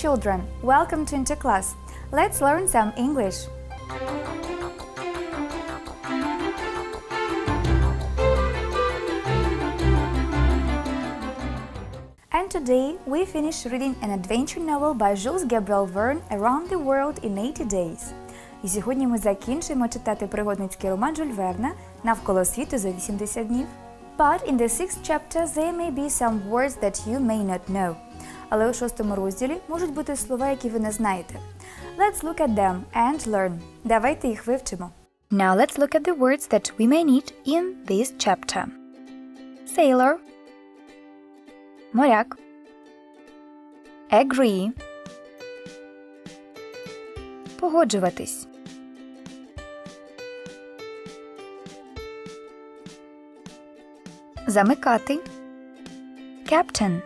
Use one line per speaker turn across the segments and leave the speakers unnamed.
children, welcome to Interklас. Let's learn some English. And today we finish reading an adventure novel by Jules Gabriel Verne, Around the World in 80 Days. І сьогодні ми закінчуємо читати пригодницький роман Жюль Верна «Навколо світу за 80 днів». But in the 6th chapter there may be some words that you may not know. Але у 6-му розділі можуть бути слова, які ви не знаєте. Let's look at them and learn. Давайте їх вивчимо. Now let's look at the words that we may need in this chapter. Sailor, моряк, agree, погоджуватись, замикати, captain,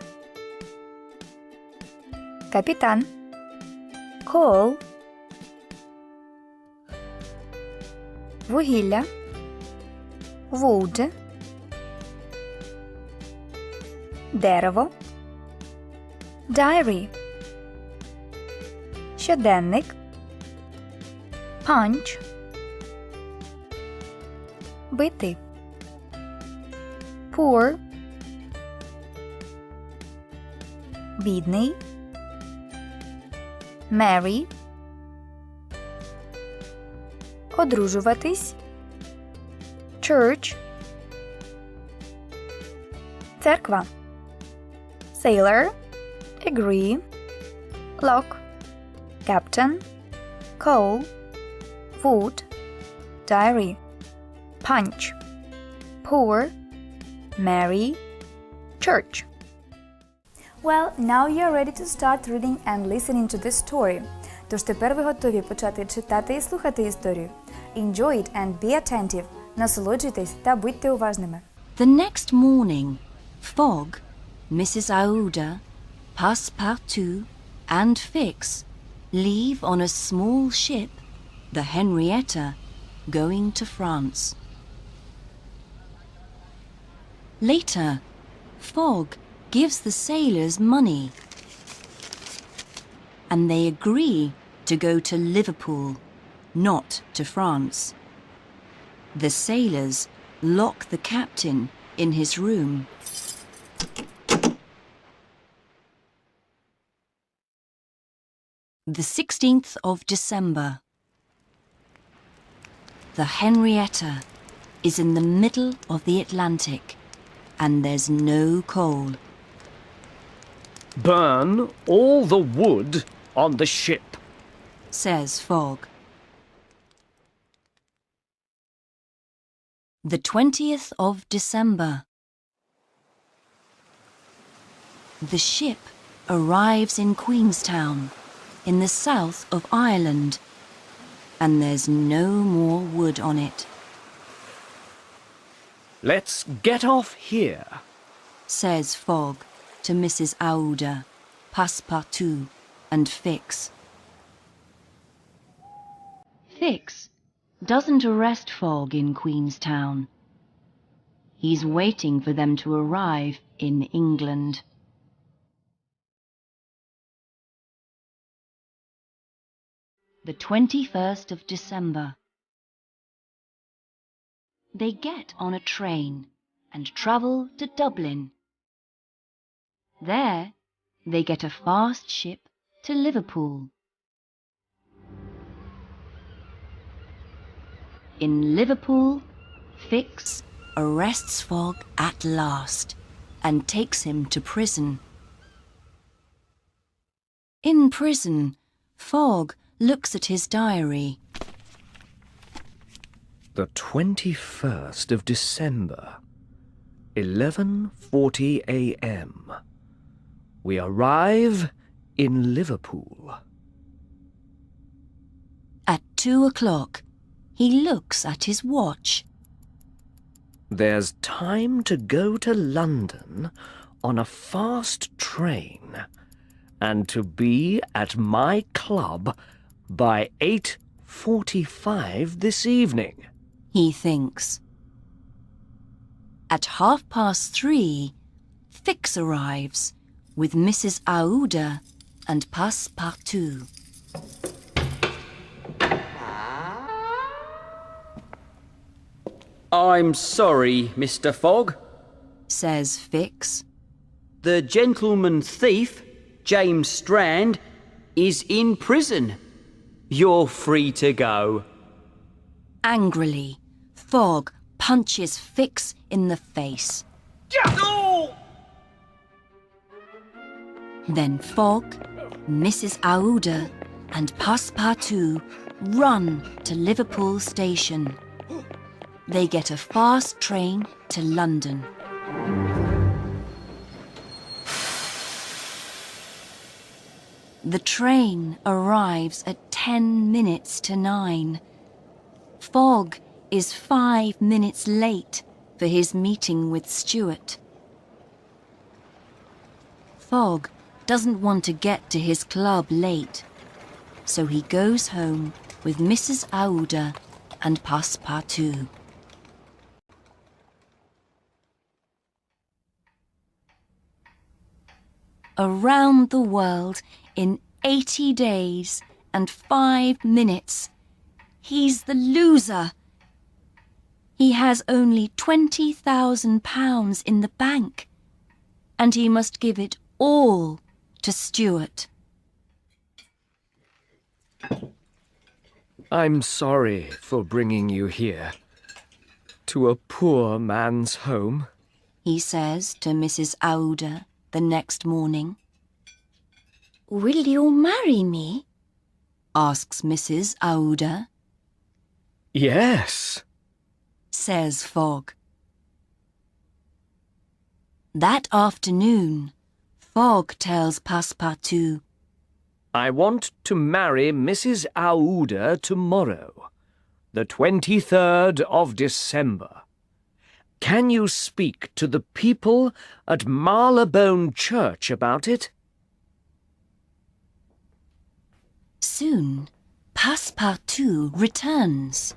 капітан, coal, вугілля, wood, дерево, diary, щоденник, punch, бити, poor, бідний, marry, одружуватись, church, церква, sailor, agree, clock, captain, coal, wood, diary, punch, poor, marry, church. Well, now you're ready to start reading and listening to this story. Тож тепер ви готові почати читати і слухати історію. Enjoy it and be attentive. Насолоджуйтесь та будьте уважними.
The next morning, Fogg, Mrs. Aouda, Passepartout, and Fix leave on a small ship, the Henrietta, going to France. Later, Fogg gives the sailors money, and they agree to go to Liverpool, not to France. The sailors lock the captain in his room. The 16th of December. The Henrietta is in the middle of the Atlantic, and there's no coal.
Burn all the wood on the ship,
says Fogg. The 20th of December. The ship arrives in Queenstown, in the south of Ireland, and there's no more wood on it.
Let's get off here,
says Fogg to Mrs. Aouda, Passepartout, and Fix. Fix doesn't arrest Fogg in Queenstown. He's waiting for them to arrive in England. The 21st of December. They get on a train and travel to Dublin. There, they get a fast ship to Liverpool. In Liverpool, Fix arrests Fogg at last and takes him to prison. In prison, Fogg looks at his diary.
The 21st of December, 11:40 a.m. We arrive in Liverpool.
At 2 o'clock, he looks at his watch.
There's time to go to London on a fast train and to be at my club by 8:45 this evening,
he thinks. At 3:30, Fix arrives with Mrs. Aouda and Passepartout.
I'm sorry, Mr. Fogg.
Says Fix.
The gentleman thief, James Strand, is in prison. You're free to go.
Angrily, Fogg punches Fix in the face. Then Fogg, Mrs. Aouda, and Passepartout run to Liverpool station. They get a fast train to London. The train arrives at 10 minutes to 9. Fogg is 5 minutes late for his meeting with Stuart. Fogg doesn't want to get to his club late, so he goes home with Mrs. Aouda and Passepartout. Around the world in 80 days and 5 minutes. He's the loser. He has only £20,000 in the bank, and he must give it all to Stuart.
I'm sorry for bringing you here, to a poor man's home.
He says to Mrs. Aouda the next morning. Will you marry me? Asks Mrs. Aouda.
Yes,
Says Fogg. That afternoon, Fogg tells Passepartout.
I want to marry Mrs. Aouda tomorrow, the 23rd of December. Can you speak to the people at Marylebone Church about it?
Soon, Passepartout returns.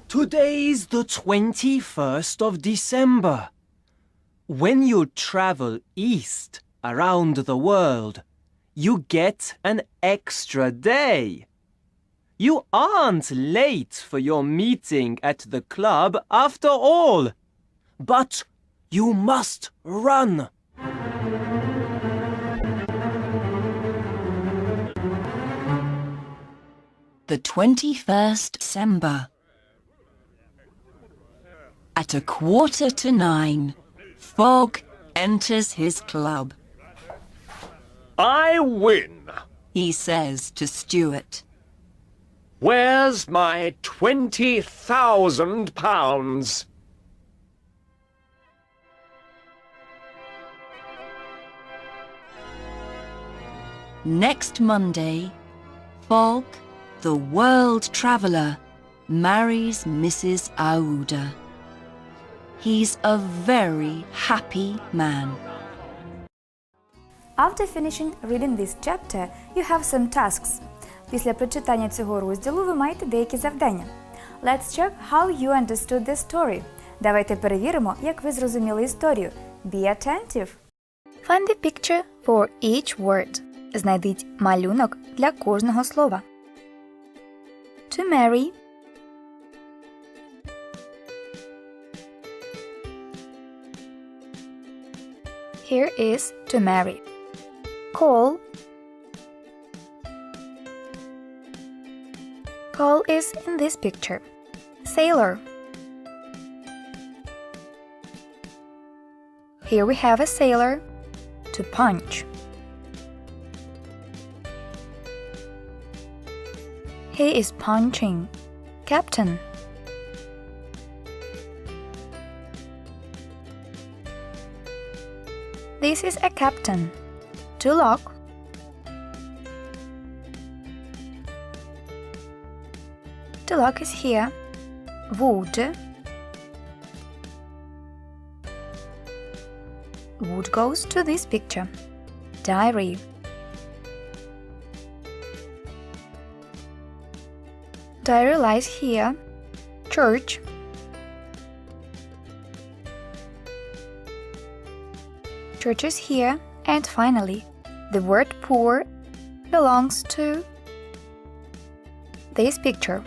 Today's the 21st of December. When you travel east around the world, you get an extra day. You aren't late for your meeting at the club after all. But you must run.
The 21st December. At 9:15, Fogg enters his club.
I win.
He says to Stuart.
Where's my £20,000?
Next Monday, Fogg, the world traveller, marries Mrs. Aouda. He's a very happy man.
After finishing reading this chapter, you have some tasks. Після прочитання цього розділу ви маєте деякі завдання. Let's check how you understood the story. Давайте перевіримо, як ви зрозуміли історію. Be attentive. Find the picture for each word. Знайдіть малюнок для кожного слова. To marry. Here is to marry. Call. Call is in this picture. Sailor. Here we have a sailor. To punch. He is punching. Captain. This is a captain. To lock. The lock is here. Wood. Wood goes to this picture. Diary. Diary lies here. Church. Church is here. And finally, The word poor belongs to this picture.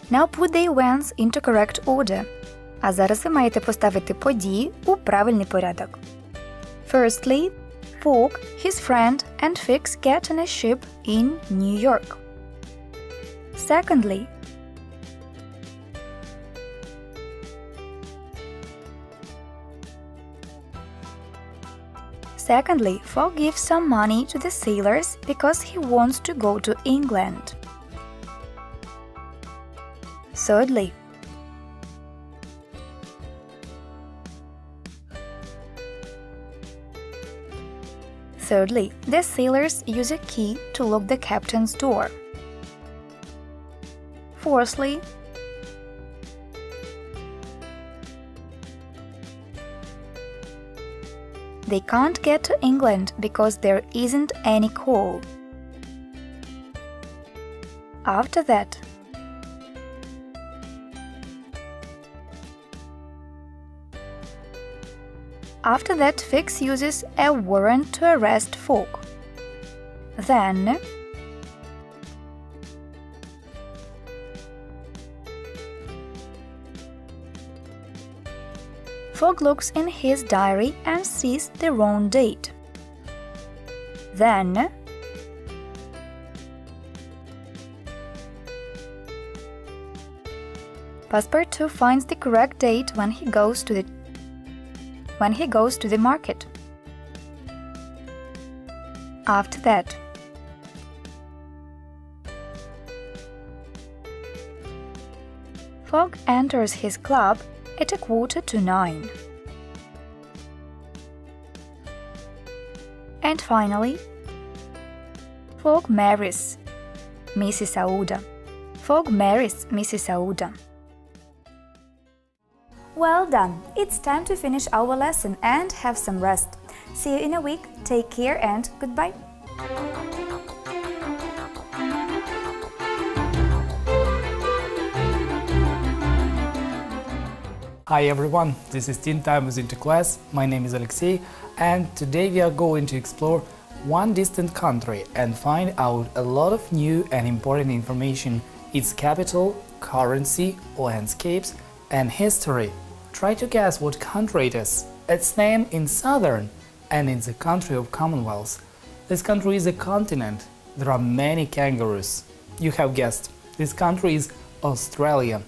Now put the events into correct order. А зараз ви маєте поставити події у правильний порядок. Firstly, Fogg, his friend and Fix get on a ship in New York. Secondly, Fogg gives some money to the sailors because he wants to go to England. Thirdly, the sailors use a key to lock the captain's door. Fourthly, they can't get to England because there isn't any coal. After that, Fix uses a warrant to arrest Fogg. Then, Fogg looks in his diary and sees the wrong date. Then, Passepartout finds the correct date when he goes to the market. After that, Fogg enters his club at 8:45. And finally, Fogg marries Mrs. Aouda. Well done! It's time to finish our lesson and have some rest. See you in a week, take care and goodbye!
Hi everyone, this is Teen Time with Interklas. My name is Alexey, and today we are going to explore one distant country and find out a lot of new and important information: its capital, currency, landscapes, and history. Try to guess what country it is. Its name in southern and in the country of Commonwealth. This country is a continent. There are many kangaroos. You have guessed, this country is Australia.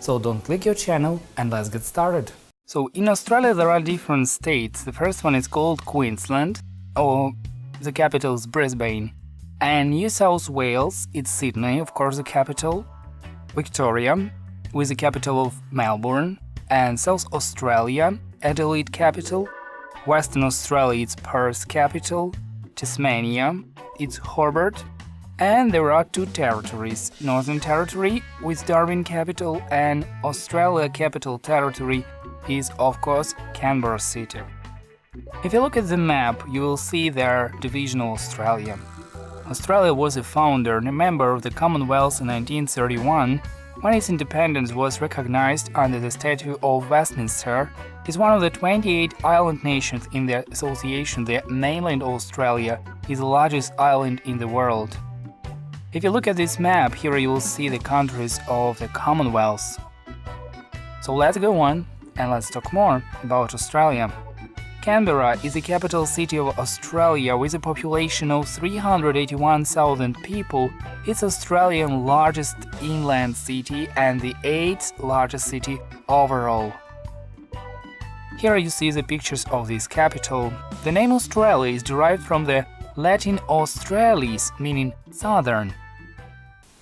So don't click your channel and let's get started. So in Australia there are different states. The first one is called Queensland, or the capital is Brisbane. And New South Wales, it's Sydney, of course the capital. Victoria, with the capital of Melbourne. And South Australia, Adelaide capital. Western Australia, it's Perth capital. Tasmania, it's Hobart. And there are two territories: Northern Territory with Darwin capital, and Australia Capital Territory is of course Canberra City. If you look at the map, you will see their division of Australia. Australia was a founder and a member of the Commonwealth in 1931. When its independence was recognized under the Statute of Westminster, it is one of the 28 island nations in the association. The mainland Australia is the largest island in the world. If you look at this map, here you will see the countries of the Commonwealth. So let's go on and let's talk more about Australia. Canberra is the capital city of Australia with a population of 381,000 people. It's Australia's largest inland city and the 8th largest city overall. Here you see the pictures of this capital. The name Australia is derived from the Latin Australis, meaning southern.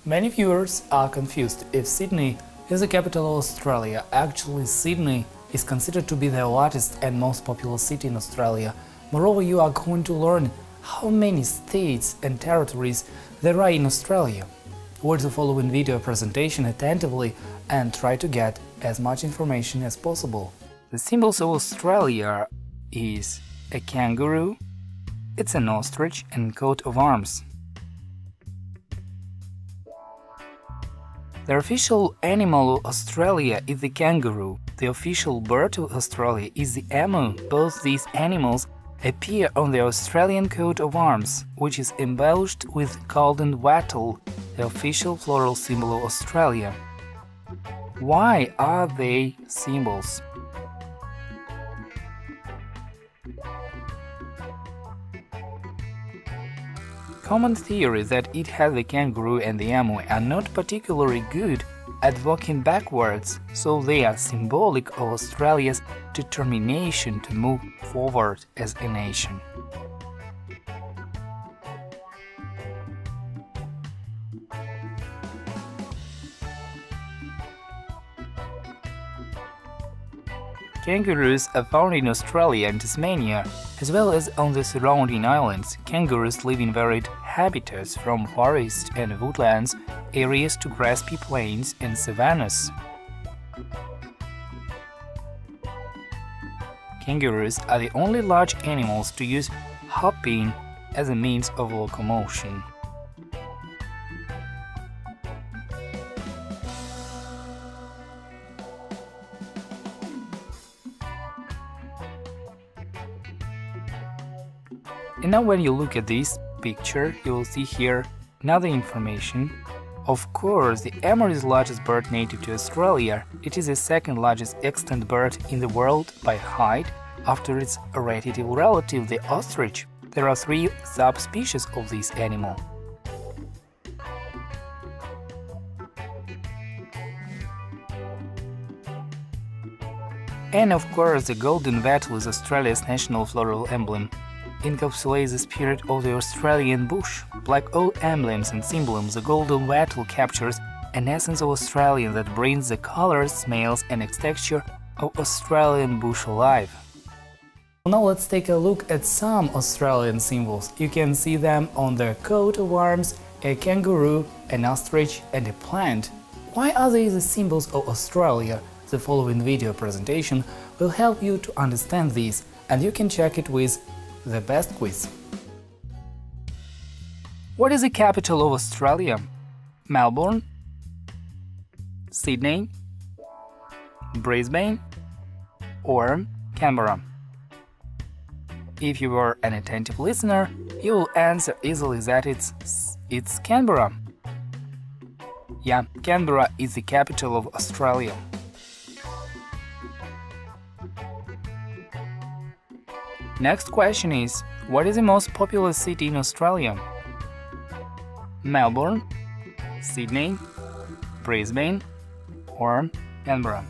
Many viewers are confused if Sydney is the capital of Australia. Actually, Sydney is considered to be the largest and most populous city in Australia. Moreover, you are going to learn how many states and territories there are in Australia. Watch the following video presentation attentively and try to get as much information as possible. The symbols of Australia is a kangaroo, it's an ostrich and coat of arms. The official animal of Australia is the kangaroo. The official bird of Australia is the emu. Both these animals appear on the Australian coat of arms, which is embellished with golden wattle, the official floral symbol of Australia. Why are they symbols? Common theory that it has the kangaroo and the emu are not particularly good at walking backwards, so they are symbolic of Australia's determination to move forward as a nation. Kangaroos are found in Australia and Tasmania, as well as on the surrounding islands. Kangaroos live in varied habitats, from forests and woodlands areas to grassy plains and savannas. Kangaroos are the only large animals to use hopping as a means of locomotion. And now when you look at this picture, you will see here another information. Of course, the emu is the largest bird native to Australia. It is the second largest extant bird in the world by height, after its relative relative, the ostrich. There are 3 subspecies of this animal. And of course, the golden wattle is Australia's national floral emblem. Encapsulates the spirit of the Australian bush. Like all emblems and symbols, the golden wattle captures an essence of Australian that brings the colors, smells and texture of Australian bush alive. Now let's take a look at some Australian symbols. You can see them on their coat of arms: a kangaroo, an ostrich and a plant. Why are these the symbols of Australia? The following video presentation will help you to understand this, and you can check it with the best quiz. What is the capital of Australia? Melbourne, Sydney, Brisbane, or Canberra? If you were an attentive listener, you will answer easily that it's Canberra. Yeah, Canberra is the capital of Australia. Next question is, what is the most populous city in Australia? Melbourne, Sydney, Brisbane, or Canberra?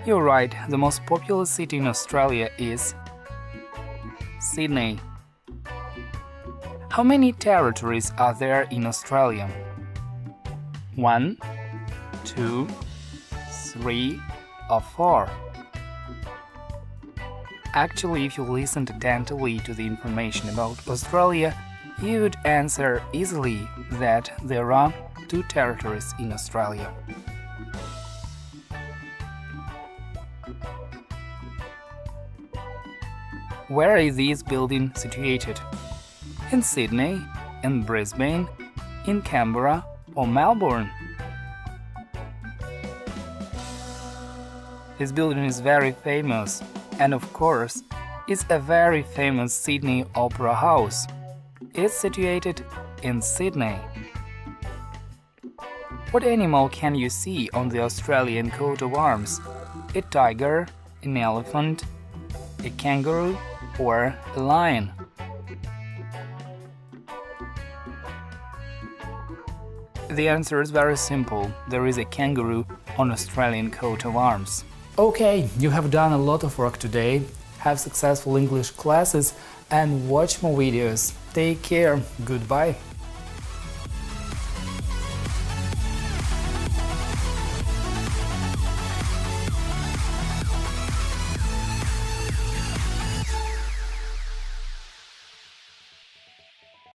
You're right, the most populous city in Australia is Sydney. How many territories are there in Australia? 1, 2, 3, or 4? Actually, if you listened attentively to the information about Australia, you would answer easily that there are 2 territories in Australia. Where is this building situated? In Sydney, in Brisbane, in Canberra, or Melbourne? This building is very famous, and of course, it's a very famous Sydney Opera House. It's situated in Sydney. What animal can you see on the Australian coat of arms? A tiger, an elephant, a kangaroo, or a lion? The answer is very simple. There is a kangaroo on Australian coat of arms. Okay, you have done a lot of work today. Have successful English classes and watch more videos. Take care. Goodbye.